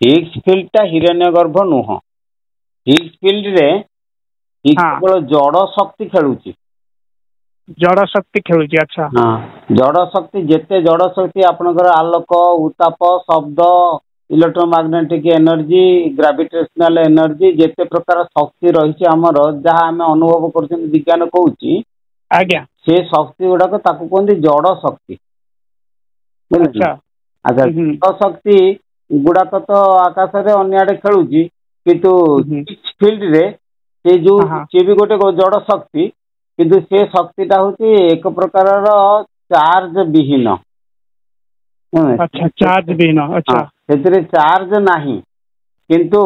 Higgs field टा हिरण्यगर्भ नुह। Higgs field रे केवल जड़ शक्ति खेलुची। जड़ शक्ति खेलुची। अच्छा हाँ जड़ शक्ति जेते जड़ शक्ति आपनकर आलोक उत्ताप शब्द इलेक्ट्रोमैग्नेटिक एनर्जी ग्रेविटेशनल एनर्जी जेते प्रकार शक्ति रही आमर जहाँ आम अनुभव कर विज्ञान कहूँ आज्ञा से शक्ति गुड़ाक ताकू कहते जड़ शक्ति। अच्छा अच्छा जड़ शक्ति गुड़ाक तो आकाश रे अन्य खेलुची किंतु फील्ड रे से जो सी भी गोटे जड़ शक्ति किंतु से शक्तिटा हूँ एक प्रकार चार्ज विहीन। अच्छा चार्ज विहीन। अच्छा से चार्ज नहीं किंतु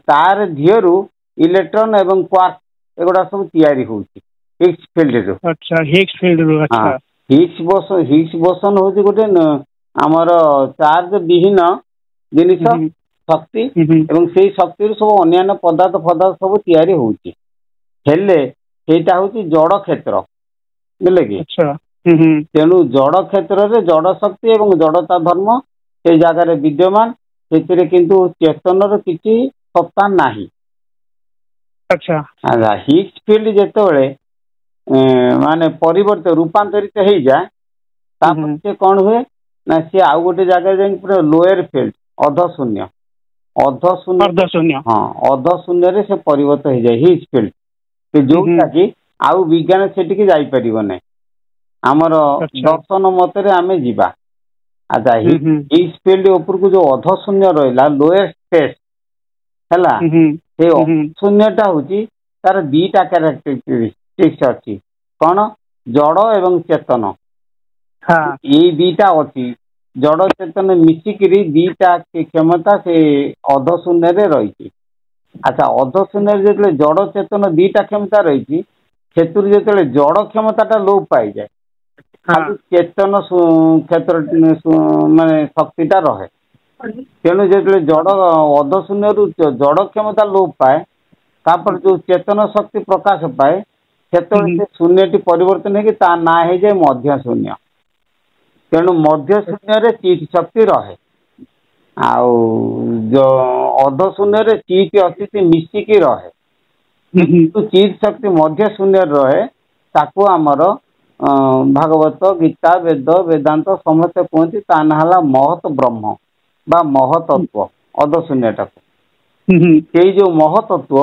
तार धियरु इलेक्ट्रॉन एवं क्वार्क एगुड़ा सब तैयारी होउची हिग्स फील्ड रो। अच्छा हिग्स फील्ड रो। अच्छा हिग्स बोसन होउची गोटे हमर चार्ज विहीन जिनिस शक्ति एवं से शक्ति रो सब अन्य पदार्थ सब तैयारी होउची हेले सेटा होउची जड़ क्षेत्र बुझले कि। अच्छा तेणु जड़ क्षेत्र रे जड़ शक्ति एवं जड़ता धर्म से जगह विद्यमान से किंतु चेतन किसी सत्ता नहीं। अच्छा अच्छा हिग्स फील्ड जेतेबेले माने परिवर्तित रूपांतरित हो जाए तापर से कौन हुए ना सी आउ गोटे जगह जाए पूरा लोअर फील्ड अर्ध शून्य हाँ अर्ध शून्य रे से परिवर्तित हो जाए हिग्स फील्ड जोटा कि आउ विज्ञान से जाई परिबो नै आमर दर्शन मतरे आमे जीवा। अच्छा हिग्स फील्ड ऊपर को जो अर्ध शून्य रहा लोअर स्पेस हैला से शून्यटा होची तार दीटा कैरेक्टरिस्टिक्स अच्छी कौन जड़ एवं चेतन ये दीटा अच्छी जड़ चेतन मिसिकी दीटा क्षमता से अर्ध शून्य रही। अच्छा अर्ध शून्य जो जड़ चेतन दीटा क्षमता रही जो जड़ क्षमता लोप पाई जाए चेतन क्षेत्र माने शक्तिटा रहे तेणु जो जड़ अर्ध शून्य जड़ क्षमता लोप पाए तापर जो चेतन शक्ति प्रकाश पाए से शून्य परिवर्तन है ना हो जाए मध्य शून्य तेणु मध्य शून्य रे चीट शक्ति रहे आउ जो अर्ध शून्य रे चीट अच्छी मिसिकी रहे चीट शक्ति मध्य शून्य रहे ताकू आमर भागवत गीता वेद वेदांत समस्त कहते ता ना महत ब्रह्म बा महतत्व अर्ध शून्यटा से जो महतत्व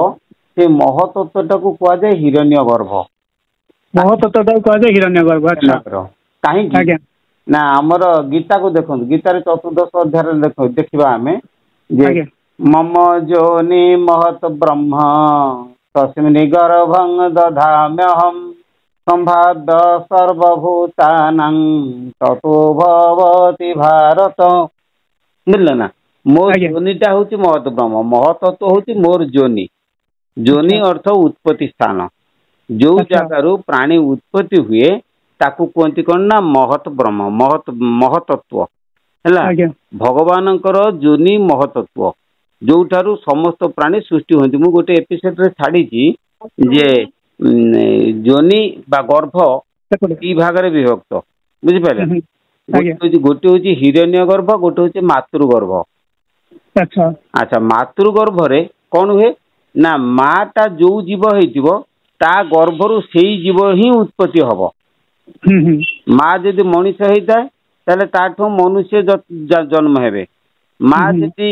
से महतत्व टाक कहुए हिरण्यगर्भ। महतत्व कहुए हिरण्यगर्भ। कहीं ना आमर गीता को देखो गीतार चतुर्दश अध्याय देखा आम जे मम जोनि महत ब्रह्म तस्मिन् गर्भं दधाम्यहम् संभाव्य सर्वभूतानां ततो भवति भारत। मिलल ना मोर जोनिटा हूँ महत ब्रह्म महतत्व हूँ मोर जोनि जोनि अर्थ उत्पत्ति स्थान जो जगार प्राणी उत्पत्ति हुए ताकू कहती कौन ना महत ब्रह्म महतत्व है भगवानंकर जोनि महतत्व जो ठारू समस्त प्राणी सृष्टि होती मु गोटे एपिसोड रे छाड़ी जे जोनि बा गर्भ दी भाग रे विभक्त बुझिपारे गोटे हूँ हिरण्यगर्भ गोटे हूँ मातृगर्भ। अच्छा मातृगर्भ रे कौन हुए ना माटा जो जीव होइतिबो ता गर्भरु सेई जीव ही उत्पत्ति हबो। माँ जदि मनीष होता है ताले ताठो मनुष्य जन्म हेबे माँ जदि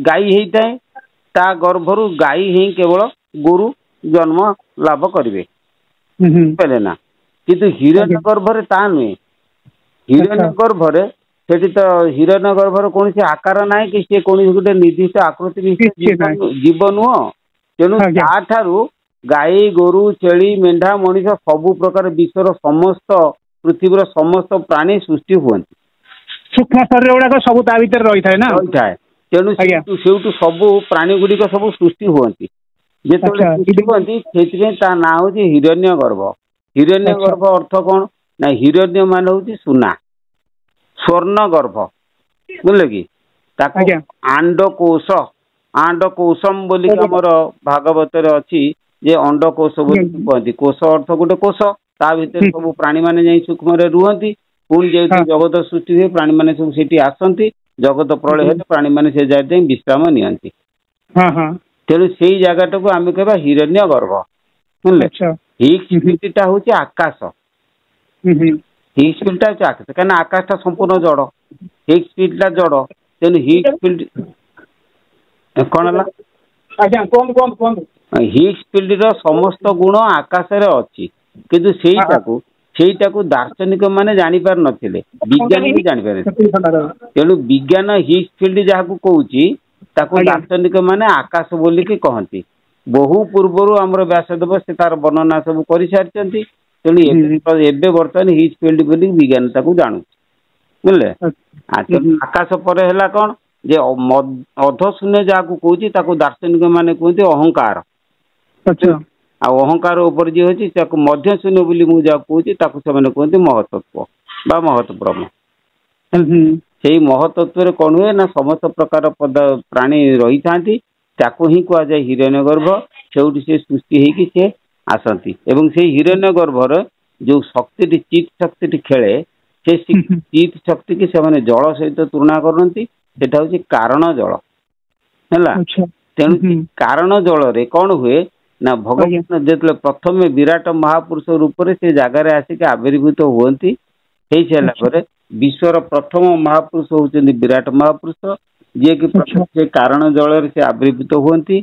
गाई होता है ता गर्भरु गाई ही केवल गुरु जन्म लाभ करेंगे पहले ना किंतु हिरण्य गर्भरे ता नुहे हिरण्य गर्भरे सेठी तो हिरण्य गर्भर कौन से आकार ना कि सी कौन गोटे निर्दिष्ट आकृति जीव नुह तेणु ताठारू गाई गोरु छेली मेढ़ा मनीष सबु प्रकार विश्वर समस्त पृथ्वीर समस्त प्राणी सृष्टि हुए सूक्ष्म शरीर गुड़ाक सब ता भीतर रही था ना रही तेणु से सबू प्राणी गुड़िक सब सृष्टि हुए जो ना हूँ हिरण्यगर्भ। हिरण्यगर्भ अर्थ कौन ना हिरण्य मान हूँ सुना स्वर्ण गर्भ बुझे कि आंडकोशम बोली आमर भागवत अच्छी जे अंडकोश कहती कोश अर्थ गोटे कोश ता भीतर सब प्राणी मैंने सूक्ष्म रुहति पुणी जो जगत सृष्टि हुए प्राणी मैंने सब आसती जगत प्रलय हेले प्राणी मैंने से जाए विश्राम नियंती तेणु से जगटा को आम कह हिरण्य गर्भ बुझे हिग्स फिल्डटा हूँ आकाश हिग्स फिल्डटा हूँ आकाश कहीं आकाशटा संपूर्ण जड़ हिग्स फिल्डटा जड़ तेणु हिग्स फिल्ड कौन है हिग्स फिल्ड समस्त गुण आकाश अच्छी किंतु ସେଇଟା ଦାର୍ଶନିକ ମାନେ ଜାଣିପାରୁ ନଥିଲେ ବିଜ୍ଞାନ ବି ଜାଣିପାରେ ତେଣୁ ବିଜ୍ଞାନ ହିଗ୍ସ ଫିଲ୍ଡ ଯାହାକୁ କହୁଛି ତାକୁ ଦାର୍ଶନିକ ମାନେ ଆକାଶ ବୋଲିକି କହନ୍ତି ବହୁ ପୂର୍ବରୁ ଆମର ବ୍ୟାସଦେବ ସେ ତାର ବର୍ଣ୍ଣନା ସବୁ କରିସାରିଛନ୍ତି ତେଣୁ ଏବେ ବର୍ତ୍ତମାନ ହିଗ୍ସ ଫିଲ୍ଡ ବୋଲି ବିଜ୍ଞାନ ତାକୁ ଜାଣୁଛି ବୁଝିଲେ ଆକାଶ ପରେ ହେଲା କଣ ଯେ ଅଧଶୂନ୍ୟ ଯାହାକୁ କହୁଛି ତାକୁ ଦାର୍ଶନିକ ମାନେ କୁହନ୍ତି ଅହଙ୍କାର ଆଉ ଅହଙ୍କାର ଉପରେ ଯିଏ ଅଛି ତାକୁ ମଧ୍ୟ ଶୂନ୍ୟ ବୋଲି ମୁଁ ଯାହା କହୁଛି ତାକୁ ସେମାନେ କୁହନ୍ତି ମହତତ୍ଵ ବା ମହତ ବ୍ରହ୍ମ ସେଇ ମହତତ୍ଵରେ କଣ ହୁଏ ନା ସମସ୍ତ ପ୍ରକାର ପ୍ରାଣୀ ରହିଥାନ୍ତି ତାକୁ ହିଁ କୁହାଯାଏ ହିରଣ୍ୟ ଗର୍ଭ ସେଉଠି ସେ ସୃଷ୍ଟି ହେଇକି ସେ ଆସନ୍ତି ଏବଂ ସେଇ ହିରଣ୍ୟ ଗର୍ଭର ଯୋଉ ଶକ୍ତିଟି ଚିତ୍ ଶକ୍ତିଟି ଖେଳେ ସେ ଚିତ୍ ଶକ୍ତି କି ସେମାନେ ଜଳ ସହିତ ତୁଳନା କରନ୍ତି ସେଟା ହଉଛି କାରଣ ଜଳ ହେଲା ତେଣୁ କାରଣ ଜଳରେ କଣ ହୁଏ ना भगवान जो प्रथम विराट महापुरुष रूप से जगार आसिक आविर्भूत हुए विश्वर प्रथम महापुरुष होती विराट महापुरुष जी कि प्रथम से कारण जल से आविर्भूत हुए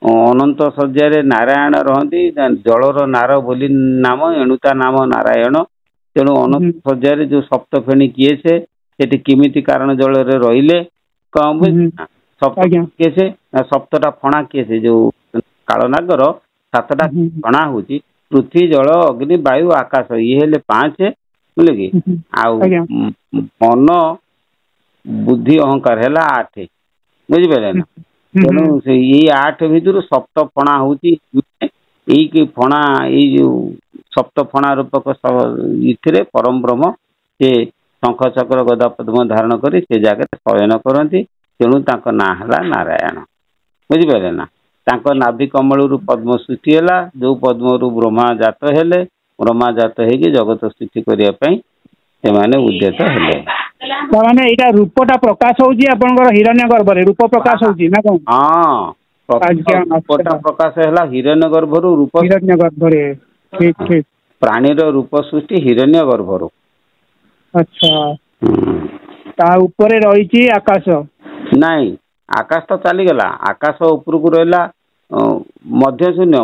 अनंत शଯ୍ୟା नारायण रहती जलर नार बोली नाम एणुता नाम नारायण तेणु अनंत शଯ୍ୟା जो सप्तफेणी किए से किमिति कारण जल रहिले कम किए से सप्तटा फणा किए से जो कालनागर सातटा फणा हूँ पृथ्वी जल अग्नि वायु आकाश ये हेले 5 बुझे कि आउ मन बुद्धि अहंकार है 8 बुझिपारे ना तेणु से ये 8 भितर सप्त फणा हूँ फणा ये सप्त फणा रूपक इथिरे परम ब्रह्म से शंख चक्र गदा पद्म धारण कर जगह शयन करती तेणु ना है नारायण बुझिपारे ना नाभि कमल पद्म सृष्टि है जो पद्म ब्रह्मा जात हेले ब्रह्मा जात हो जगत सृष्टि करने से उद्यत हेले रूपटा प्रकाश होकर हिरण्य गर्भ रूप प्रकाश हो हाँ रूपटा प्रकाश है हिरण्य गर्भ रूप हिरण्य गर्भ ठीक ठीक प्राणीर रूप सृष्टि हिरण्य गर्भ अच्छा ता ऊपर रही आकाश नाई आकाश तो चलीगला आकाश उपरकू रहा मध्य शून्य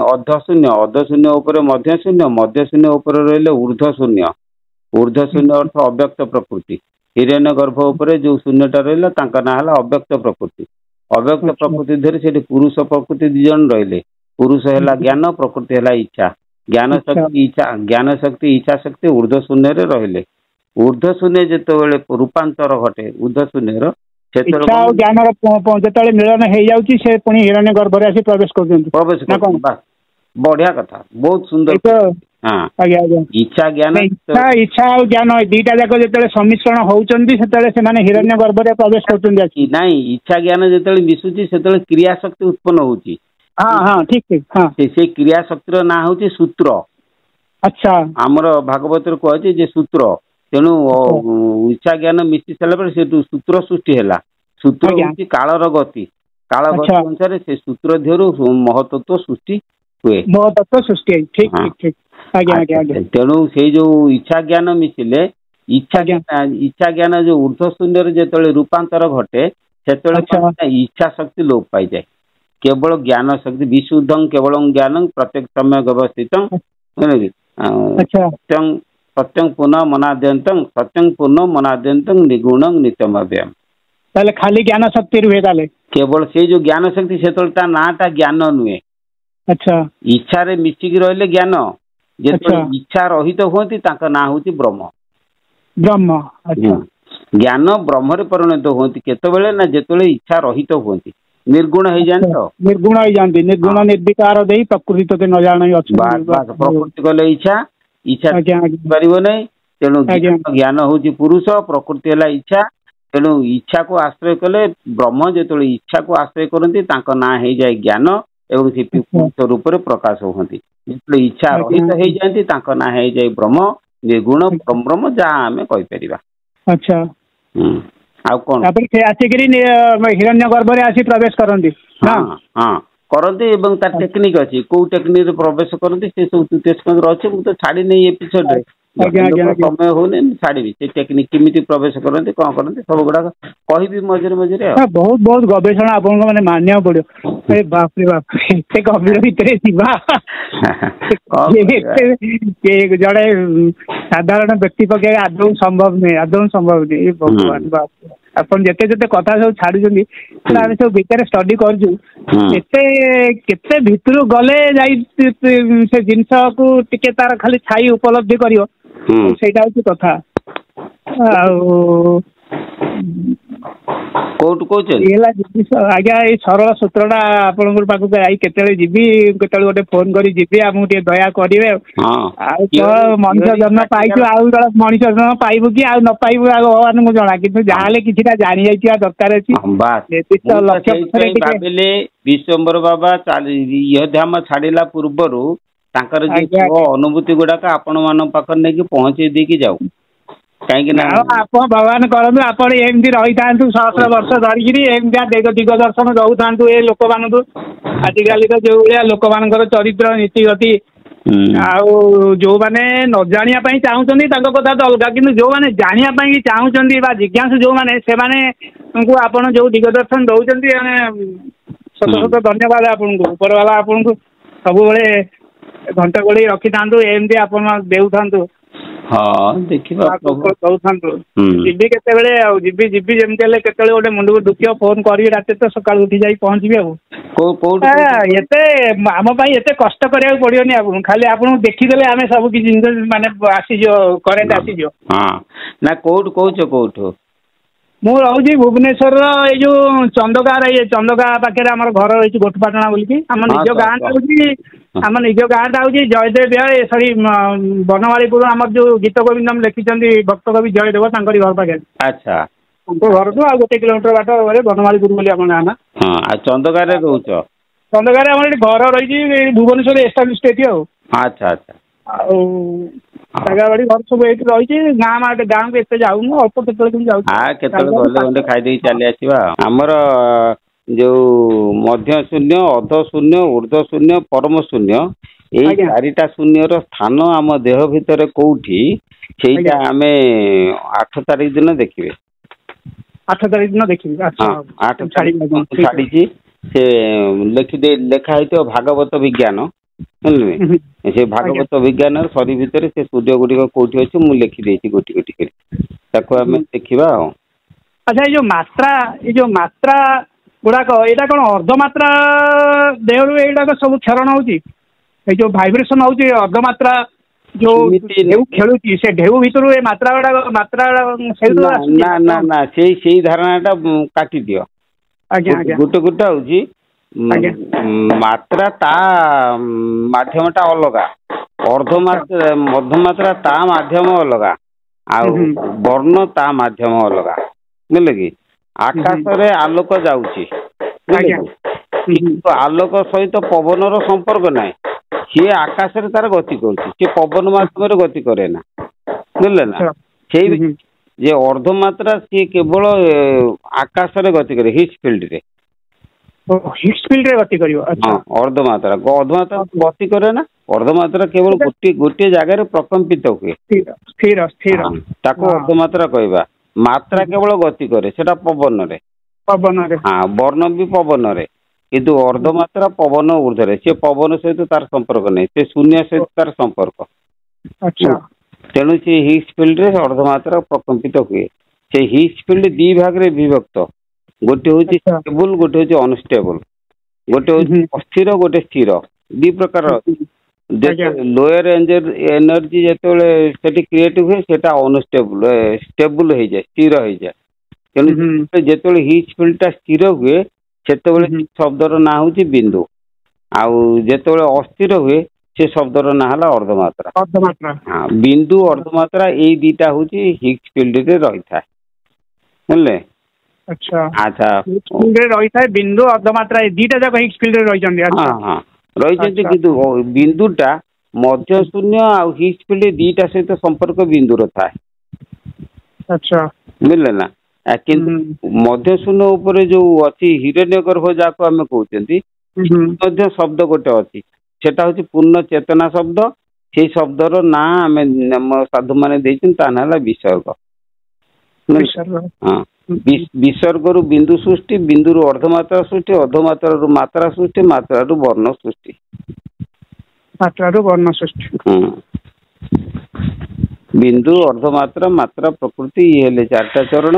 अर्ध शून्य अर्ध शून्य मध्य शून्य रही ऊर्ध्व शून्य अर्थ अव्यक्त प्रकृति हिरण्य गर्भ उपर जो शून्यटा रहा ना है अव्यक्त प्रकृति अव्यक्त प्रकृति धरी से पुरुष प्रकृति 2 जन रहिले पुरुष है ज्ञान प्रकृति है इच्छा ज्ञान शक्ति इच्छा शक्ति ऊर्ध्व शून्य रहिले ऊर्ध्व शून्य जो रूपांतर घटे ऊर्ध्व शून्य ज्ञान जो मिलन हो जाए पुणी हिरण्य गर्भ प्रवेश कर बढ़िया कथा बहुत सुंदर इच्छा ज्ञान इच्छा और ज्ञान दीटा जाक जो सम्मिश्रण होती हिरण्य गर्भ प्रवेश कर इच्छा ज्ञान जो मिशुची से क्रिया शक्ति उत्पन्न होती हाँ ठीक ठीक से क्रिया शक्तिर ना हूँ सूत्र अच्छा आमर भागवत कहे सूत्र तेणु इच्छा ज्ञान मिशी सारा से सूत्र सृष्टि है सूत्र हूँ कालर गति काल गति अनुसार से सूत्र देहरु महतत्व सृष्टि हुए महतत्व सृष्टि ठीक ठीक तेणु से जो इच्छा ज्ञान मिशिले इच्छा ज्ञान जो ऊर्ध्व शून्य जो रूपांतर घटे से इच्छा शक्ति लोप पाई जाए केवल ज्ञान शक्ति विशुद्धं केवल ज्ञान प्रत्येक समय व्यवस्थित सत्यं पुनः मनाद्यंतं सत्यं पुनः मनाद्यंतं निगुणं नित्यमव्ययम् ताले खाली ज्ञान शक्ति रुहे ताले केवल से जो ज्ञान शक्ति से नाटा ज्ञान नुहे अच्छा इच्छा रे मिसिक रहिले ज्ञान जो इच्छा रहित होती ना हूँ ब्रह्म ब्रह्म अच्छा ज्ञान ब्रह्म परिणत होती केतबेले ना जेतबेले इच्छा रहित होती निर्गुण हो जाए तो निर्गुण हो जाती निर्गुण निर्विकार दे प्रकृति तो न जाने प्रकृति कले इच्छा इच्छा पार नहीं तेणु ज्ञान हूँ पुरुष प्रकृति है इच्छा तेणु इच्छा को आश्रय कले ब्रह्म जो इच्छा को आश्रय करती ना हो जाए ज्ञान एवं से पुरुष रूप से प्रकाश होती जो इच्छा रहित हो जाती ना हो जाए ब्रह्म निर्गुण ब्रह्म जहाँ आम कहीपर अच्छा ଆଉ କଣ ତାପରେ ସେ ଆସିକିରି ହିରଣ୍ୟ ଗର୍ଭରେ ଆସି ପ୍ରବେଶ କରନ୍ତି। ହଁ ହଁ କରନ୍ତି ଏବଂ ତାର ଟେକ୍ନିକ୍ ଅଛି କୋଉ ଟେକ୍ନିକ୍ ରେ ପ୍ରବେଶ କରନ୍ତି ସେ ସବୁ ତୃତୀୟ ସ୍କନ୍ଧରେ ଅଛି। ମୁଁ ତ ଛାଡ଼ିନି ଏପିସୋଡରେ ସମୟ ହଉନି ମୁଁ ଛାଡ଼ିବି ସେ ଟେକ୍ନିକ୍ କେମିତି ପ୍ରବେଶ କରନ୍ତି କଣ କରନ୍ତି ସବୁ ଗୁଡାକ କହିବି ମଝିରେ ମଝିରେ ଆଉ। ବହୁତ ବହୁତ ଗବେଷଣା ଆପଣଙ୍କୁ ମାନେ ମାନିବାକୁ ପଡିବ। ଏ ବାପରେ ବାପ ଏତେ ଗଭୀର ଭିତରେ ଯିବା ଜଣେ ସାଧାରଣ ବ୍ୟକ୍ତି ପକ୍ଷେ ଆଦୌ ସମ୍ଭବ ନୁହେଁ ଆଦୌ ସମ୍ଭବ ନୁହେଁ। ଏ ଭଗବାନ ବାପ ଆପଣ ଯେତେ ଯେତେ କଥା ସବୁ ଛାଡୁଛନ୍ତି ଆମେ ସବୁ ଭିତରେ ଷ୍ଟଡି କରୁଛୁ ଏତେ କେତେ ଭିତରୁ ଗଲେ ଯାଇ ସେ ଜିନିଷକୁ ଟିକେ ତାର ଖାଲି ଛାଇ ଉପଲବ୍ଧି କରିବ ସେଇଟା ହଉଛି କଥା। ଆଉ କୋଉଠୁ କହୁଛନ୍ତି? ହେଲା ଆଜ୍ଞା ଏଇ ସରଳ ସୂତ୍ରଟା ଆପଣଙ୍କ ପାଖକୁ ଯାଇ କେତେବେଳେ ଯିବି କେତେବେଳେ ଗୋଟେ ଫୋନ କରି ଯିବି ଆମକୁ ଟିକେ ଦୟା କରିବେ ଆଉ ତ ମଣିଷ ଜନ୍ମ ପାଇଛୁ ଆଉ ମଣିଷ ଜନ୍ମ ପାଇବୁ କି ଆଉ ନ ପାଇବୁ ଆଉ ଭଗବାନଙ୍କୁ ଜଣା କିନ୍ତୁ ଯାହାହେଲେ କିଛିଟା ଜାଣି ଯାଇଥିବା ଦରକାର ଅଛି। ଭାବିଲେ ବିଶ୍ୱମ୍ବର ବାବା ଇହଧାମ ଛାଡିଲା ପୂର୍ବରୁ ତାଙ୍କର ଯୋଉ ଅନୁଭୂତି ଗୁଡାକ ଆପଣ ମାନଙ୍କ ପାଖରେ ନେଇକି ପହଞ୍ଚେଇ ଦେଇକି ଯାଉ କାହିଁକି ନା ଆପଣ ଭଗବାନ କରନ୍ତୁ ଆପଣ ଏମିତି ରହିଥାନ୍ତୁ ସହସ୍ର ବର୍ଷ ଧରିକିରି ଏମିତିଆ ଦିଗ ଦର୍ଶନ ଦଉଥାନ୍ତୁ ଏ ଲୋକମାନଙ୍କୁ। ଆଜିକାଲି ତ ଯୋଉ ଭଳିଆ ଲୋକମାନଙ୍କର ଚରିତ୍ର ନୀତିଗତି ଆଉ ଯୋଉମାନେ ନ ଜାଣିବା ପାଇଁ ଚାହୁଁଛନ୍ତି ତାଙ୍କ କଥା ତ ଅଲଗା କିନ୍ତୁ ଯୋଉମାନେ ଜାଣିବା ପାଇଁ ଚାହୁଁଛନ୍ତି ବା ଜିଜ୍ଞାସୁ ଯୋଉମାନେ ସେମାନଙ୍କୁ ଆପଣ ଯୋଉ ଦିଗ ଦର୍ଶନ ଦଉଛନ୍ତି ମାନେ ସତ ସତ ଧନ୍ୟବାଦ ଆପଣଙ୍କୁ ଉପରବାଲା ଆପଣଙ୍କୁ ସବୁବେଳେ ଘଣ୍ଟ ଘୋଡେଇ ରଖିଥାନ୍ତୁ ଏମିତି ଆପଣ ଦେଉଥାନ୍ତୁ। ହଁ ଦେଖିବା ଦଉଥାନ୍ତୁ ଯିବି କେତେବେଳେ ଆଉ ଯିବି ଯେମିତି ହେଲେ କେତେବେଳେ ଗୋଟେ ମୁଣ୍ଡକୁ ଦୁଃଖିବ ଫୋନ କରିବି ରାତିରେ ତ ସକାଳୁ ଉଠି ଯାଇ ପହଞ୍ଚିବି ଆଉ। ଏତେ ଆମ ପାଇଁ ଏତେ କଷ୍ଟ କରିବାକୁ ପଡିବନି ଆପଣଙ୍କୁ ଖାଲି ଆପଣଙ୍କୁ ଦେଖିଦେଲେ ଆମେ ସବୁ କିଛି ଜିନିଷ ମାନେ ଆସିଯିବ କରେଣ୍ଟ ଆସିଯିବ। ହଁ ନା କୋଉଠୁ କହୁଛ କୋଉଠୁ? ମୁଁ ରହୁଛି ଭୁବନେଶ୍ୱରର ଏଇ ଯୋଉ ଚନ୍ଦକା ପାଖରେ ଆମର ଘର ରହିଛି ଗୋଠପାଟଣା ବୋଲିକି ଆମ ନିଜ ଗାଁଟା ହଉଛି ଜୟଦେବ ବିହାର ବନମାଳୀପୁର ଆମର ଯୋଉ ଗୀତ ଗୋବିନ୍ଦମ ଲେଖିଛନ୍ତି ଭକ୍ତ କବି ଜୟଦେବ ତାଙ୍କରି ଘର ପାଖରେ। ଆଚ୍ଛା ତାଙ୍କ ଘରଠୁ ଆଉ 1 କିଲୋମିଟର ବାଟ ବନମାଳୀପୁର ବୋଲି ଆମ ଗାଁ ନା। ଆଉ ଚନ୍ଦକାରେ ରହୁଛ? ଚନ୍ଦକାରେ ଆମର ଏଠି ଘର ରହିଛି ଭୁବନେଶ୍ୱରରେ ଏଷ୍ଟାବ୍ଲିଶ୍ ଏଠି ଆଉ। ଆଚ୍ଛା ଆଚ୍ଛା ଆଉ ଜାଗା ବାଡି ଘର ସବୁ ଏଇଠି ରହିଛି ଗାଁକୁ ଏତେ ଯାଉନୁ ଅଳ୍ପ କେତେବେଳେ କେମିତି ଯାଉଛୁ। କେତେବେଳେ ଗଲେ ଗଣ୍ଡେ ଖାଇଦେଇକି ଚାଲି ଆସିବା ଆମର ଯୋଉ ମଧ୍ୟ ଶୂନ୍ୟ ଅଧ ଶୂନ୍ୟ ଉର୍ଦ୍ଧ୍ୱ ଶୂନ୍ୟ ପରମ ଶୂନ୍ୟ ଏଇ 4ଟା ଶୂନ୍ୟର ସ୍ଥାନ ଆମ ଦେହ ଭିତରେ କୋଉଠି ସେଇଟା ଆମେ 8 ତାରିଖ ଦିନ ଦେଖିବେ। 8 ତାରିଖ ଦିନ ଦେଖିବି। 8 ତାରିଖ ଛାଡିଛି ସେ ଲେଖା ହେଇଥିବ ଭାଗବତ ବିଜ୍ଞାନ ବୁଝିଲେ ସେ ଭାଗବତ ବିଜ୍ଞାନର ସରି ଭିତରେ ସେ ସୂର୍ଯ୍ୟ ଗୁଡିକ କୋଉଠି ଅଛି ମୁଁ ଲେଖିଦେଇଛି ଗୋଟି ଗୋଟି କରି ତାକୁ ଆମେ ଦେଖିବା ଆଉ। ଆଚ୍ଛା ଏଇ ଯୋଉ ମାତ୍ରା ଗୁଡାକ ଏଇଟା କଣ ଅର୍ଦ୍ଧମାତ୍ରା ଦେହରୁ ଏଇଗୁଡାକ ସବୁ କ୍ଷରଣ ହଉଛି ଏଇ ଯୋଉ ଭାଇବ୍ରେସନ ହଉଛି ଅର୍ଦ୍ଧମାତ୍ରା ଯୋଉ ଢେଉ ଖେଳୁଛି ସେ ଢେଉ ଭିତରୁ ଏ ମାତ୍ରା ନା ସେଇ ଧାରଣାଟା କାଟିଦିଅ। ଗୋଟେ ହଉଛି ମାତ୍ରା ତା ମାଧ୍ୟମଟା ଅଲଗା ମଧ୍ୟମାତ୍ରା ତା ମାଧ୍ୟମ ଅଲଗା ଆଉ ବର୍ଣ୍ଣ ତା ମାଧ୍ୟମ ଅଲଗା ବୁଝିଲେ କି? ଆକାଶରେ ଆଲୋକ ଯାଉଛି ବୁଝିଲେ କି କିନ୍ତୁ ଆଲୋକ ସହିତ ପବନର ସମ୍ପର୍କ ନାହିଁ। ସିଏ ଆକାଶରେ ତାର ଗତି କରୁଛି ସିଏ ପବନ ମାଧ୍ୟମରେ ଗତି କରେ ନା ବୁଝିଲେ ନା? ସେଇ ଯେ ଅର୍ଦ୍ଧମାତ୍ରା ସିଏ କେବଳ ଆକାଶରେ ଗତି କରେ ହିଟ୍ ଫିଲ୍ଡରେ। ଗତି କରିବ। ଅର୍ଦ୍ଧମାତ୍ରା ଗତି କରେ ନା ଅର୍ଦ୍ଧମାତ୍ରା କେବଳ ଗୋଟିଏ ଜାଗାରେ ପ୍ରକମ୍ପିତ ହୁଏ ତାକୁ ଅର୍ଦ୍ଧମାତ୍ରା କହିବା। ମାତ୍ରା କେବଳ ଗତି କରେ ସେଟା ପବନରେ ବର୍ଣ୍ଣ ବି ପବନରେ କିନ୍ତୁ ଅର୍ଦ୍ଧମାତ୍ରା ପବନ ଊର୍ଦ୍ଧ୍ୱରେ ସେ ପବନ ସହିତ ତାର ସମ୍ପର୍କ ନାହିଁ ସେ ଶୂନ୍ୟ ସହିତ ତାର ସମ୍ପର୍କ। ତେଣୁ ସେ ହିଟ୍ ଫିଲ୍ଡରେ ଅର୍ଦ୍ଧମାତ୍ରା ପ୍ରକମ୍ପିତ ହୁଏ। ସେ ହିଟ୍ ଫିଲ୍ଡ 2 ଭାଗରେ ବିଭକ୍ତ ଗୋଟେ ହଉଛି ଷ୍ଟେବୁଲ ଗୋଟେ ହଉଛି ଅନଷ୍ଟେବୁଲ ଗୋଟେ ହଉଛି ଅସ୍ଥିର ଗୋଟେ ସ୍ଥିର 2 ପ୍ରକାର ଲୋୟର ଏନର୍ଜି ଯେତେବେଳେ ସେଠି କ୍ରିଏଟ ହୁଏ ସେଟା ଅନଷ୍ଟେବୁଲ ଷ୍ଟେବୁଲ ହେଇଯାଏ ସ୍ଥିର ହେଇଯାଏ। ତେଣୁ ଯେତେବେଳେ ହିଟ୍ ଫିଲ୍ଡଟା ସ୍ଥିର ହୁଏ ସେତେବେଳେ ଶବ୍ଦର ନାଁ ହଉଛି ବିନ୍ଦୁ ଆଉ ଯେତେବେଳେ ଅସ୍ଥିର ହୁଏ ସେ ଶବ୍ଦର ନାଁ ହେଲା ଅର୍ଦ୍ଧମାତ୍ରା। ବିନ୍ଦୁ ଅର୍ଦ୍ଧମାତ୍ରା ଏଇ 2ଟା ହଉଛି ହିଟ୍ ଫିଲ୍ଡରେ ରହିଥାଏ ବୁଝିଲେ? ଆଚ୍ଛା ରହିଥାଏ ବିନ୍ଦୁ ଅର୍ଦ୍ଧମାତ୍ରା ଏ 2ଟା ଯାକ ହିଟ୍ ଫିଲ୍ଡରେ ରହିଛନ୍ତି। ରହିଛନ୍ତି କିନ୍ତୁ ବିନ୍ଦୁଟା ମଧ୍ୟ ଶୂନ୍ୟ ଆଉ ହିଟ୍ ଫିଲ୍ଡ 2ଟା ସହିତ ସମ୍ପର୍କ ବିନ୍ଦୁର ଥାଏ ବୁଝିଲେ ନା? କିନ୍ତୁ ମଧ୍ୟଶୂନ୍ୟ ଉପରେ ଯୋଉ ଅଛି ହିରଣ୍ୟଗର୍ଭ ଯାହାକୁ ଆମେ କହୁଛନ୍ତି ମଧ୍ୟ ଶବ୍ଦ ଗୋଟେ ଅଛି, ସେଟା ହଉଛି ପୂର୍ଣ୍ଣ ଚେତନା ଶବ୍ଦ। ସେଇ ଶବ୍ଦର ନାଁ ଆମେ ସାଧୁ ମାନେ ଦେଇଛନ୍ତି, ତା ନାଁ ହେଲା ବିସର୍ଗ। ହଁ, ବିସର୍ଗରୁ ବିନ୍ଦୁ ସୃଷ୍ଟି, ବିନ୍ଦୁରୁ ଅର୍ଦ୍ଧମାତ୍ରା ସୃଷ୍ଟି, ଅର୍ଦ୍ଧମାତ୍ରାରୁ ମାତ୍ରା ସୃଷ୍ଟି, ମାତ୍ରାରୁ ବର୍ଣ୍ଣ ସୃଷ୍ଟି। ମାତ୍ରାରୁ ବର୍ଣ୍ଣ ସୃଷ୍ଟି। ବିନ୍ଦୁ, ଅର୍ଦ୍ଧମାତ୍ରା, ମାତ୍ରା, ପ୍ରକୃତି, ଇଏ ହେଲେ 4ଟା ଚରଣ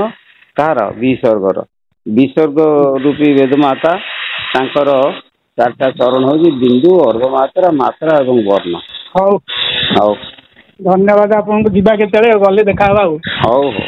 କାହାର? ବିସର୍ଗର। ବିସର୍ଗ ରୂପୀ ବେଦମାତା ତାଙ୍କର 4ଟା ଚରଣ ହଉଛି ବିନ୍ଦୁ, ଅର୍ଦ୍ଧମାତ୍ରା, ମାତ୍ରା ଏବଂ ବର୍ଣ୍ଣ। ହଉ, ହଉ, ଧନ୍ୟବାଦ ଆପଣଙ୍କୁ। ଯିବା କେତେବେଳେ, ଗଲେ ଦେଖା ହବା ଆଉ। ହଉ ହଉ।